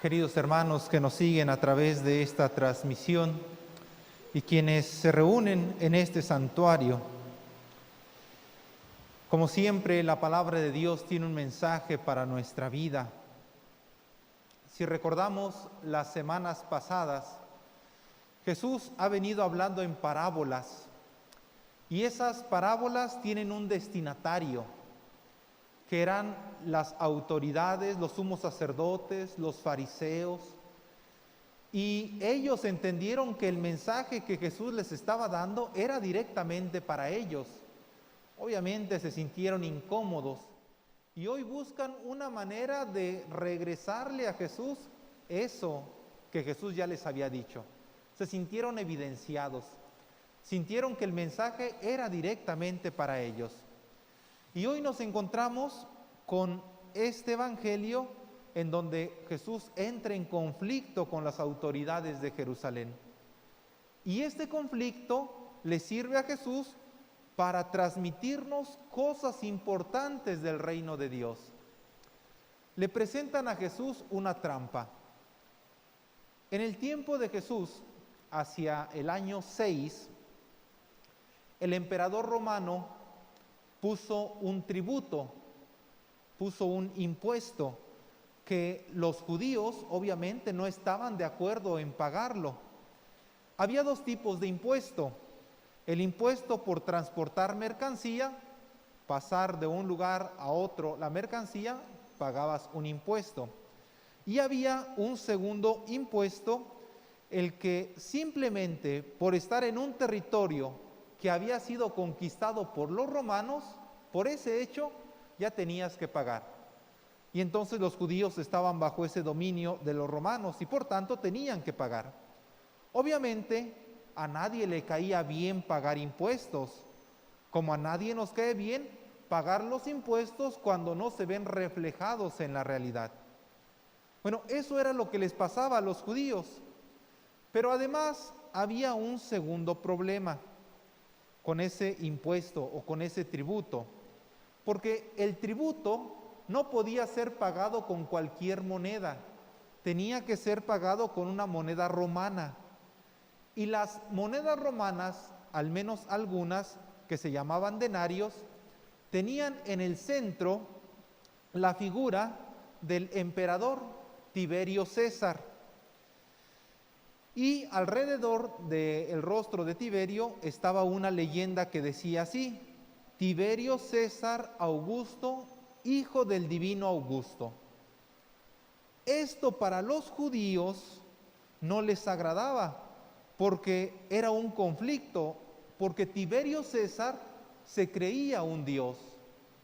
Queridos hermanos que nos siguen a través de esta transmisión y quienes se reúnen en este santuario, como siempre, la palabra de Dios tiene un mensaje para nuestra vida. Si recordamos las semanas pasadas, Jesús ha venido hablando en parábolas y esas parábolas tienen un destinatario, que eran las autoridades, los sumos sacerdotes, los fariseos, y ellos entendieron que el mensaje que Jesús les estaba dando era directamente para ellos. Obviamente se sintieron incómodos y hoy buscan una manera de regresarle a Jesús eso que Jesús ya les había dicho. Se sintieron evidenciados, sintieron que el mensaje era directamente para ellos. Y hoy nos encontramos con este evangelio en donde Jesús entra en conflicto con las autoridades de Jerusalén. Y este conflicto le sirve a Jesús para transmitirnos cosas importantes del reino de Dios. Le presentan a Jesús una trampa. En el tiempo de Jesús, hacia el año 6, el emperador romano puso un tributo, puso un impuesto que los judíos obviamente no estaban de acuerdo en pagarlo. Había dos tipos de impuesto: el impuesto por transportar mercancía, pasar de un lugar a otro la mercancía, pagabas un impuesto. Y había un segundo impuesto, el que simplemente por estar en un territorio que había sido conquistado por los romanos, por ese hecho ya tenías que pagar. Y entonces los judíos estaban bajo ese dominio de los romanos y por tanto tenían que pagar. Obviamente a nadie le caía bien pagar impuestos, como a nadie nos cae bien pagar los impuestos cuando no se ven reflejados en la realidad. Bueno, eso era lo que les pasaba a los judíos. Pero además había un segundo problema con ese impuesto o con ese tributo, porque el tributo no podía ser pagado con cualquier moneda, tenía que ser pagado con una moneda romana. Y las monedas romanas, al menos algunas que se llamaban denarios, tenían en el centro la figura del emperador Tiberio César. Y alrededor del rostro de Tiberio estaba una leyenda que decía así: Tiberio César Augusto, hijo del divino Augusto. Esto para los judíos no les agradaba, porque era un conflicto, porque Tiberio César se creía un dios,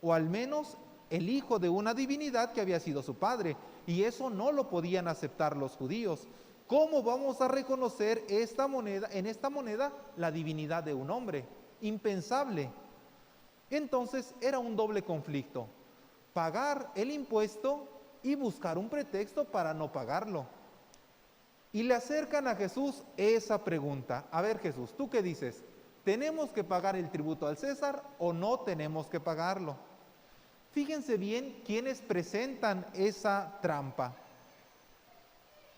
o al menos el hijo de una divinidad que había sido su padre, y eso no lo podían aceptar los judíos. ¿Cómo vamos a reconocer en esta moneda la divinidad de un hombre? Impensable. Entonces era un doble conflicto: pagar el impuesto y buscar un pretexto para no pagarlo. Y le acercan a Jesús esa pregunta: a ver, Jesús, ¿tú qué dices? ¿Tenemos que pagar el tributo al César o no tenemos que pagarlo? Fíjense bien quiénes presentan esa trampa.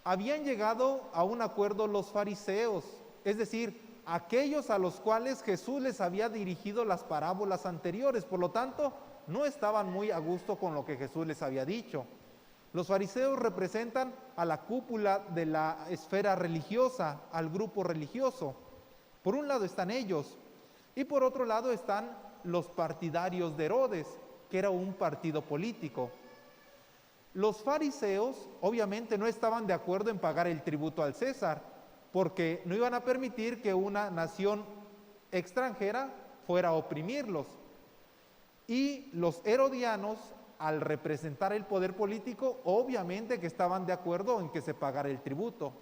Habían llegado a un acuerdo los fariseos, es decir, aquellos a los cuales Jesús les había dirigido las parábolas anteriores. Por lo tanto, no estaban muy a gusto con lo que Jesús les había dicho. Los fariseos representan a la cúpula de la esfera religiosa, al grupo religioso. Por un lado están ellos, y por otro lado están los partidarios de Herodes, que era un partido político. Los fariseos obviamente no estaban de acuerdo en pagar el tributo al César, porque no iban a permitir que una nación extranjera fuera a oprimirlos. Y los herodianos, al representar el poder político, obviamente que estaban de acuerdo en que se pagara el tributo.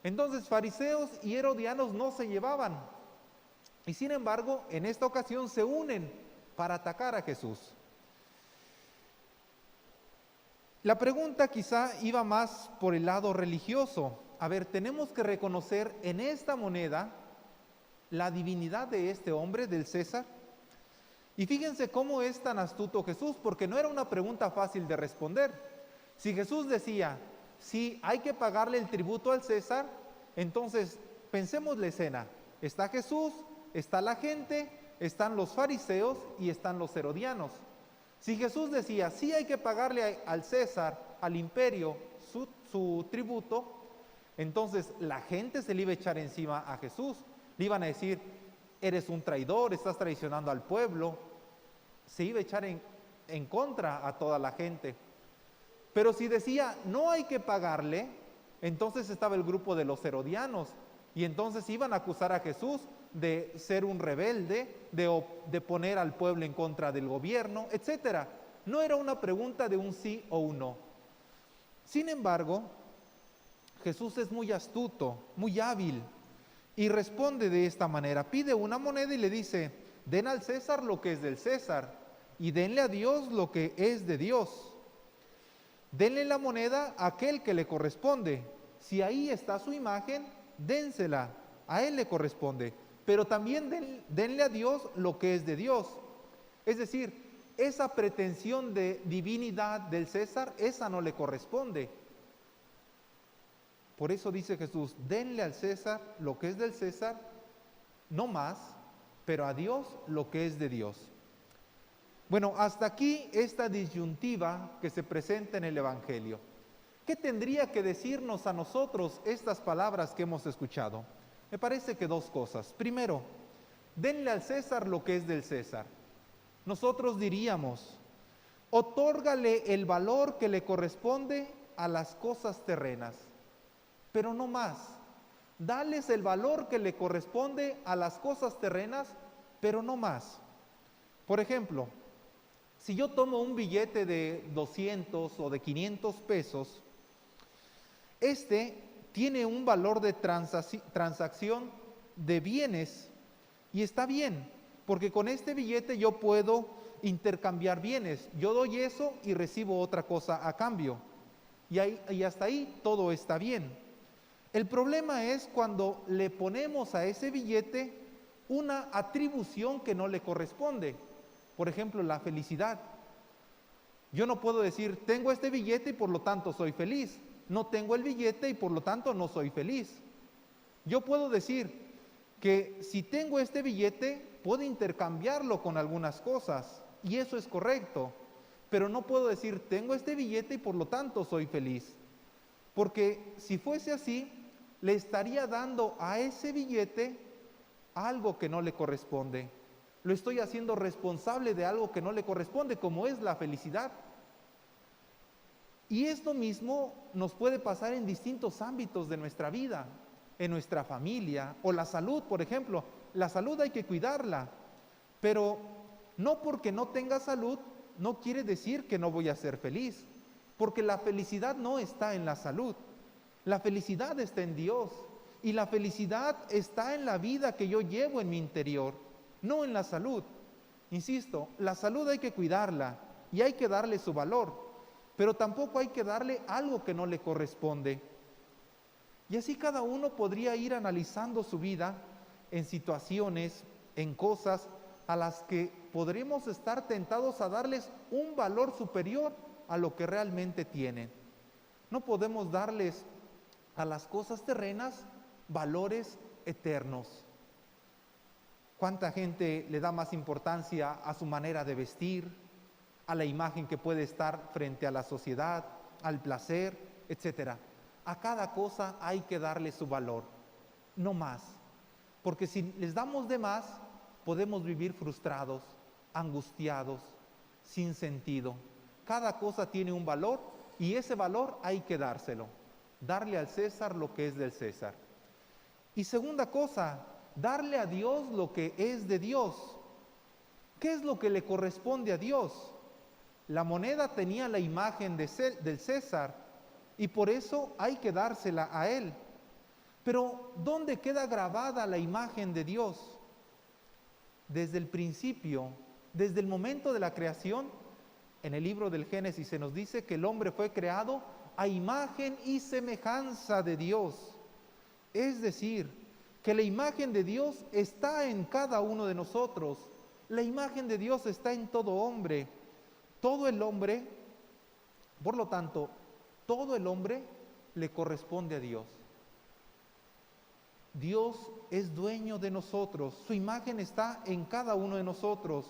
Entonces fariseos y herodianos no se llevaban, y sin embargo en esta ocasión se unen para atacar a Jesús. La pregunta quizá iba más por el lado religioso. A ver, tenemos que reconocer en esta moneda la divinidad de este hombre, del César. Y fíjense cómo es tan astuto Jesús, porque no era una pregunta fácil de responder. Si Jesús decía, si hay que pagarle el tributo al César, entonces pensemos la escena. Está Jesús, está la gente, están los fariseos y están los herodianos. Si Jesús decía, sí hay que pagarle al César, al imperio, su tributo, entonces la gente se le iba a echar encima a Jesús. Le iban a decir, eres un traidor, estás traicionando al pueblo. Se iba a echar en contra a toda la gente. Pero si decía, no hay que pagarle, entonces estaba el grupo de los herodianos. Y entonces iban a acusar a Jesús de ser un rebelde, de poner al pueblo en contra del gobierno, etc. No era una pregunta de un sí o un no. Sin embargo, Jesús es muy astuto, muy hábil, y responde de esta manera. Pide una moneda y le dice, den al César lo que es del César, y denle a Dios lo que es de Dios. Denle la moneda a aquel que le corresponde. Si ahí está su imagen, dénsela, a él le corresponde. Pero también denle a Dios lo que es de Dios. Es decir, esa pretensión de divinidad del César, esa no le corresponde. Por eso dice Jesús, denle al César lo que es del César, no más, pero a Dios lo que es de Dios. Bueno, hasta aquí esta disyuntiva que se presenta en el Evangelio. ¿Qué tendría que decirnos a nosotros estas palabras que hemos escuchado? Me parece que dos cosas. Primero, denle al César lo que es del César. Nosotros diríamos, otórgale el valor que le corresponde a las cosas terrenas, pero no más. Dales el valor que le corresponde a las cosas terrenas, pero no más. Por ejemplo, si yo tomo un billete de 200 o de 500 pesos, este tiene un valor de transacción de bienes y está bien, porque con este billete yo puedo intercambiar bienes. Yo doy eso y recibo otra cosa a cambio. Y hasta ahí todo está bien. El problema es cuando le ponemos a ese billete una atribución que no le corresponde. Por ejemplo, la felicidad. Yo no puedo decir, tengo este billete y por lo tanto soy feliz. No tengo el billete y por lo tanto no soy feliz. Yo puedo decir que si tengo este billete, puedo intercambiarlo con algunas cosas y eso es correcto. Pero no puedo decir, tengo este billete y por lo tanto soy feliz. Porque si fuese así, le estaría dando a ese billete algo que no le corresponde. Lo estoy haciendo responsable de algo que no le corresponde, como es la felicidad. Y esto mismo nos puede pasar en distintos ámbitos de nuestra vida, en nuestra familia o la salud, por ejemplo. La salud hay que cuidarla, pero no porque no tenga salud, no quiere decir que no voy a ser feliz, porque la felicidad no está en la salud. La felicidad está en Dios y la felicidad está en la vida que yo llevo en mi interior, no en la salud. Insisto, la salud hay que cuidarla y hay que darle su valor, pero tampoco hay que darle algo que no le corresponde. Y así cada uno podría ir analizando su vida en situaciones, en cosas a las que podremos estar tentados a darles un valor superior a lo que realmente tienen. No podemos darles a las cosas terrenas valores eternos. ¿Cuánta gente le da más importancia a su manera de vestir, a la imagen que puede estar frente a la sociedad, al placer, etcétera? A cada cosa hay que darle su valor, no más. Porque si les damos de más, podemos vivir frustrados, angustiados, sin sentido. Cada cosa tiene un valor y ese valor hay que dárselo. Darle al César lo que es del César. Y segunda cosa, darle a Dios lo que es de Dios. ¿Qué es lo que le corresponde a Dios? La moneda tenía la imagen del César y por eso hay que dársela a él. Pero ¿dónde queda grabada la imagen de Dios? Desde el principio, desde el momento de la creación, en el libro del Génesis se nos dice que el hombre fue creado a imagen y semejanza de Dios. Es decir, que la imagen de Dios está en cada uno de nosotros. La imagen de Dios está en todo hombre. Todo el hombre, por lo tanto, todo el hombre le corresponde a Dios. Dios es dueño de nosotros, su imagen está en cada uno de nosotros.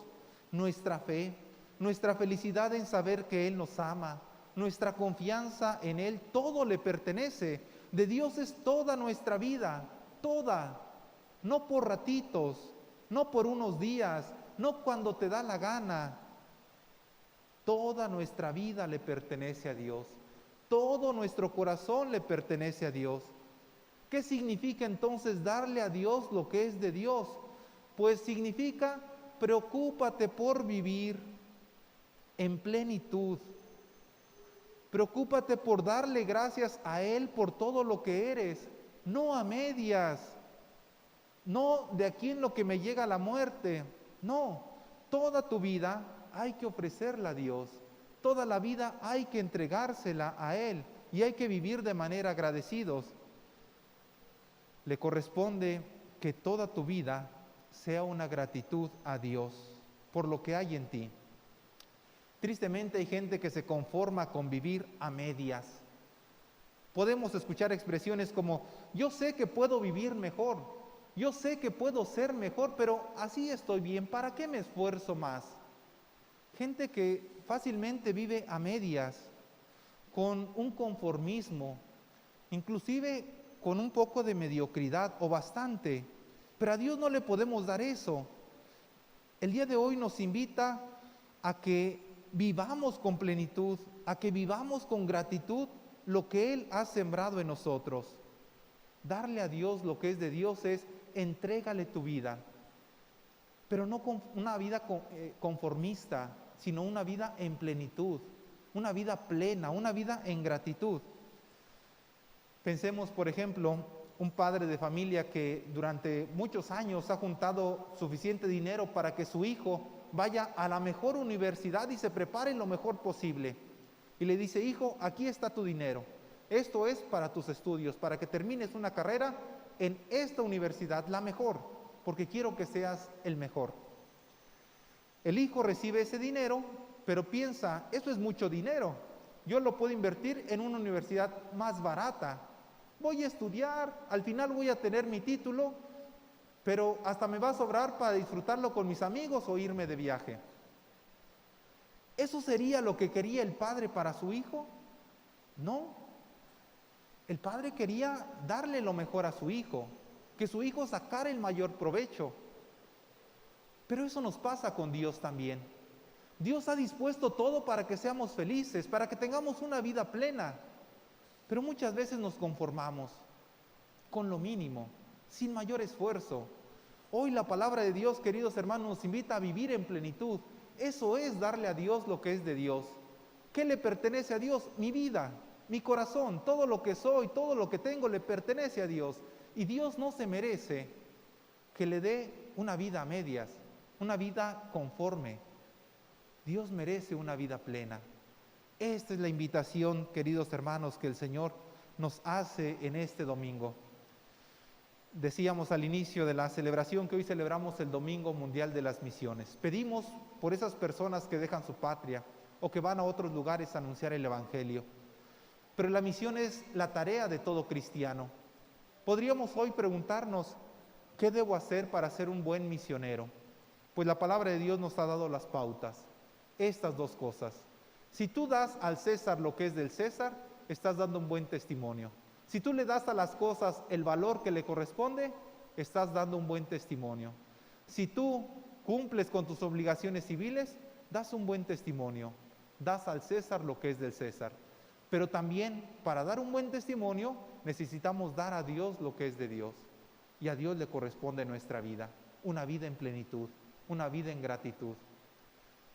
Nuestra fe, nuestra felicidad en saber que Él nos ama, nuestra confianza en Él, todo le pertenece. De Dios es toda nuestra vida, toda, no por ratitos, no por unos días, no cuando te da la gana. Toda nuestra vida le pertenece a Dios, todo nuestro corazón le pertenece a Dios. ¿Qué significa entonces darle a Dios lo que es de Dios? Pues significa preocúpate por vivir en plenitud. Preocúpate por darle gracias a Él por todo lo que eres, no a medias, no de aquí en lo que me llega la muerte, no, toda tu vida hay que ofrecerla a Dios, toda la vida hay que entregársela a Él y hay que vivir de manera agradecidos. Le corresponde que toda tu vida sea una gratitud a Dios por lo que hay en ti. Tristemente hay gente que se conforma con vivir a medias. Podemos escuchar expresiones como, yo sé que puedo vivir mejor, yo sé que puedo ser mejor, pero así estoy bien, ¿para qué me esfuerzo más? Gente que fácilmente vive a medias, con un conformismo, inclusive con un poco de mediocridad o bastante, pero a Dios no le podemos dar eso. El día de hoy nos invita a que vivamos con plenitud, a que vivamos con gratitud lo que Él ha sembrado en nosotros. Darle a Dios lo que es de Dios es entrégale tu vida, pero no con una vida conformista, sino una vida en plenitud, una vida plena, una vida en gratitud. Pensemos, por ejemplo, un padre de familia que durante muchos años ha juntado suficiente dinero para que su hijo vaya a la mejor universidad y se prepare lo mejor posible. Y le dice, hijo, aquí está tu dinero. Esto es para tus estudios, para que termines una carrera en esta universidad, la mejor, porque quiero que seas el mejor. El hijo recibe ese dinero, pero piensa, eso es mucho dinero. Yo lo puedo invertir en una universidad más barata. Voy a estudiar, al final voy a tener mi título, pero hasta me va a sobrar para disfrutarlo con mis amigos o irme de viaje. ¿Eso sería lo que quería el padre para su hijo? No. El padre quería darle lo mejor a su hijo, que su hijo sacara el mayor provecho. Pero eso nos pasa con Dios también. Dios ha dispuesto todo para que seamos felices, para que tengamos una vida plena. Pero muchas veces nos conformamos con lo mínimo, sin mayor esfuerzo. Hoy la palabra de Dios, queridos hermanos, nos invita a vivir en plenitud. Eso es darle a Dios lo que es de Dios. ¿Qué le pertenece a Dios? Mi vida, mi corazón, todo lo que soy, todo lo que tengo le pertenece a Dios. Y Dios no se merece que le dé una vida a medias, una vida conforme. Dios merece una vida plena. Esta es la invitación, queridos hermanos, que el Señor nos hace en este domingo. Decíamos al inicio de la celebración que hoy celebramos el Domingo Mundial de las Misiones. Pedimos por esas personas que dejan su patria o que van a otros lugares a anunciar el Evangelio. Pero la misión es la tarea de todo cristiano. Podríamos hoy preguntarnos, ¿qué debo hacer para ser un buen misionero? Pues la palabra de Dios nos ha dado las pautas. Estas dos cosas. Si tú das al César lo que es del César, estás dando un buen testimonio. Si tú le das a las cosas el valor que le corresponde, estás dando un buen testimonio. Si tú cumples con tus obligaciones civiles, das un buen testimonio. Das al César lo que es del César. Pero también, para dar un buen testimonio, necesitamos dar a Dios lo que es de Dios. Y a Dios le corresponde nuestra vida, una vida en plenitud, una vida en gratitud.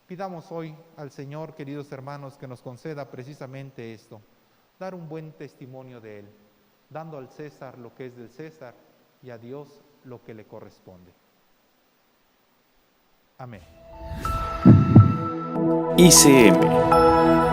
Pidamos hoy al Señor, queridos hermanos, que nos conceda precisamente esto, dar un buen testimonio de Él, dando al César lo que es del César y a Dios lo que le corresponde. Amén. ICM